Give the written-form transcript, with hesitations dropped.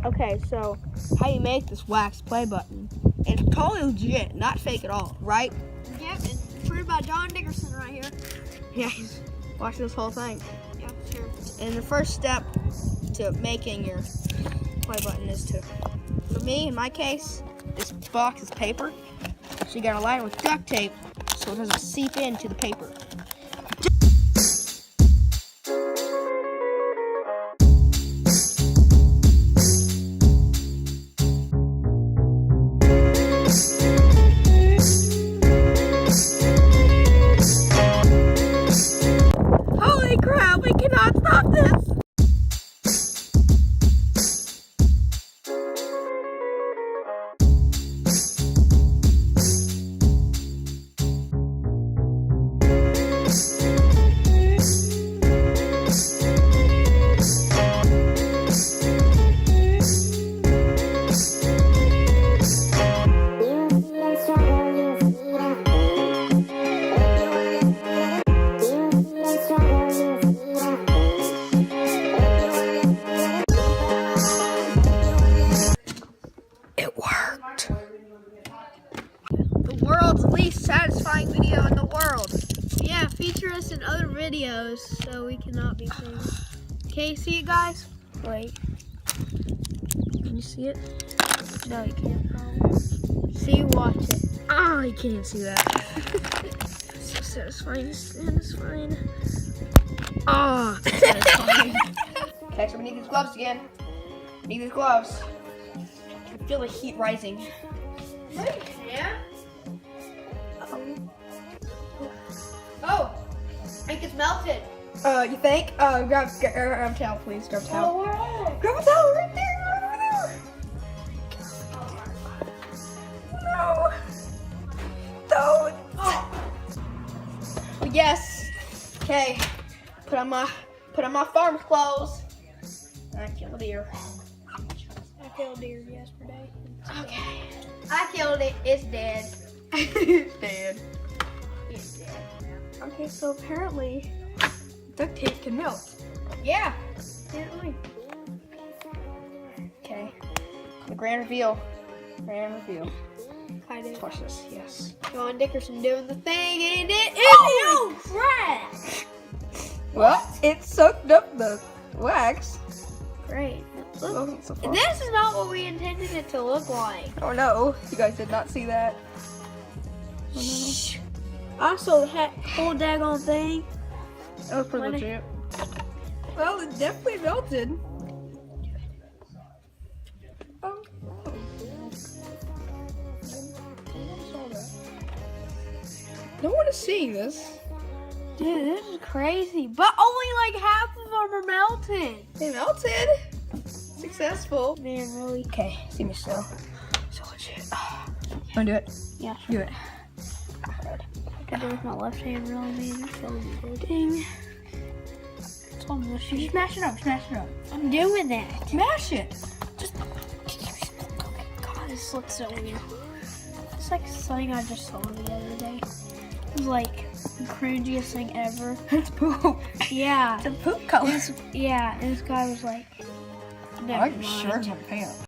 Okay, so how you make this wax play button? It's totally legit, not fake at all, right? Yep, and proved by John Dickerson right here. Yeah, he's watching this whole thing. Yeah, sure. And the first step to making your play button is to, for me, in my case, this box is paper. So you gotta line it with duct tape so it doesn't seep into the paper. Holy crap, we cannot stop this! It worked. The world's least satisfying video in the world. Yeah, feature us in other videos so we cannot be famous. Okay, see it, guys? Wait. Can you see it? No, you can't. See, watch it. Oh, you can't see that. So satisfying, satisfying. Ah, oh, satisfying. Okay, so we need these gloves again. We need these gloves. I feel the heat rising. No, you can't. Oh, I think it's melted. You think? Grab a towel, please. Grab a towel. Oh, Grab a towel right there. Right over there. No. Don't. Oh. Yes. Okay. Put on my farm clothes. I killed a deer. I killed deer yesterday. Okay. I killed it. It's dead. It's dead. It's dead. Okay, so apparently duct tape can melt. Yeah, apparently. Okay. The grand reveal. Grand reveal. Kind Let's of. watch this. Yes. John Dickerson doing the thing, and it is Oh! crap. Well, it soaked up the wax. Great. Look, Well, so far. this is not what we intended it to look like. Oh no, you guys did not see that. Oh, no. Shh. Also, the whole daggone thing. That was pretty legit. Well, it definitely melted. Oh. No one is seeing this. Dude, this is crazy. But only like half of them are melted. It melted. Successful. Man, really? Okay, see me still. So legit. Wanna do it? Yeah. Do it. I can do it with my left hand, really, man. It's so good. Ding. It's almost You smash it up, smash it up. I'm doing that. Smash it. Just. God, this looks so weird. It's like something I just saw the other day. It was like the cringiest thing ever. It's poop. Yeah. It's a poop color. Yeah, and this guy was like, never I'm mind. sure it's a pants.